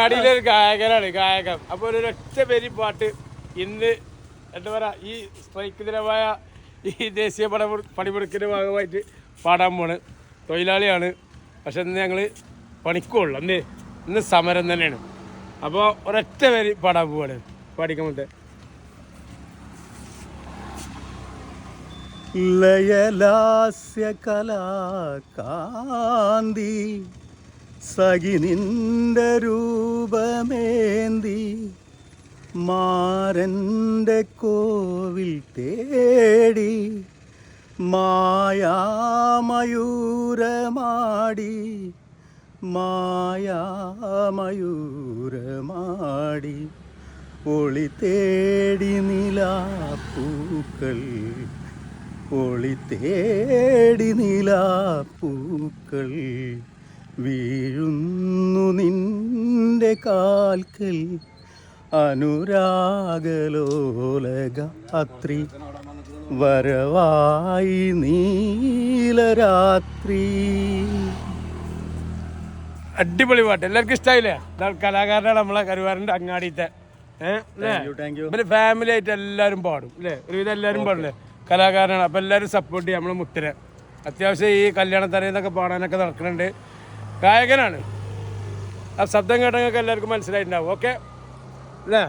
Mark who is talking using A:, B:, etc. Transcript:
A: അങ്ങാടിയിലൊരു ഗായകനാണ് ഗായകൻ. അപ്പോൾ ഒരു ഒറ്റ പേര് പാട്ട് ഇന്ന് എന്താ പറയുക ഈ സ്ട്രൈക്ക് ദിനമായ ഈ ദേശീയ പണിമുടക്കിൻ്റെ ഭാഗമായിട്ട് പാടാൻ പോണ്. തൊഴിലാളിയാണ്, പക്ഷെ ഇന്ന് ഞങ്ങൾ പണിക്കുള്ളൂ. ഇന്ന് സമരം തന്നെയാണ്. അപ്പോൾ ഒരൊറ്റ പേര് പാടാൻ പോവാണ്. പാടിക്കുമ്പോഴത്തെ
B: ലയലാസ്യ കലാകാന്തി സഖിനിന്റെ രൂപമേന്തി മാരൻ്റെ കോവിൽ തേടി മായാമയൂരമാടി മായാമയൂരമാടി ഒളി തേടി നിലാപ്പൂക്കൾ ഒളി തേടി നിലാപ്പൂക്കൾ വീഴുന്നു നിന്റെ കാൽക്കൽ അനുരാഗലോലഗാത്രി വരവായി നീലരാത്രി.
A: അടിപൊളി പാട്ട്, എല്ലാവർക്കും ഇഷ്ടമായില്ലേ? കലാകാരനാണ് നമ്മളെ കരുവാരൻ്റെ അങ്ങാടിത്തെ. പിന്നെ ഫാമിലി ആയിട്ട് എല്ലാവരും പാടും അല്ലേ? ഒരുവിധം എല്ലാവരും പാടില്ലേ? കലാകാരനാണ്. അപ്പം എല്ലാവരും സപ്പോർട്ട് ചെയ്യും. നമ്മളെ മുത്തിനെ അത്യാവശ്യം ഈ കല്യാണത്തറയെന്നൊക്കെ പാടാനൊക്കെ നടക്കുന്നുണ്ട്. ഗായകനാണ്. ആ ശബ്ദം കേട്ടങ്ങൾക്ക് എല്ലാവർക്കും മനസ്സിലായിട്ടുണ്ടാവും. ഓക്കെ അല്ലേ?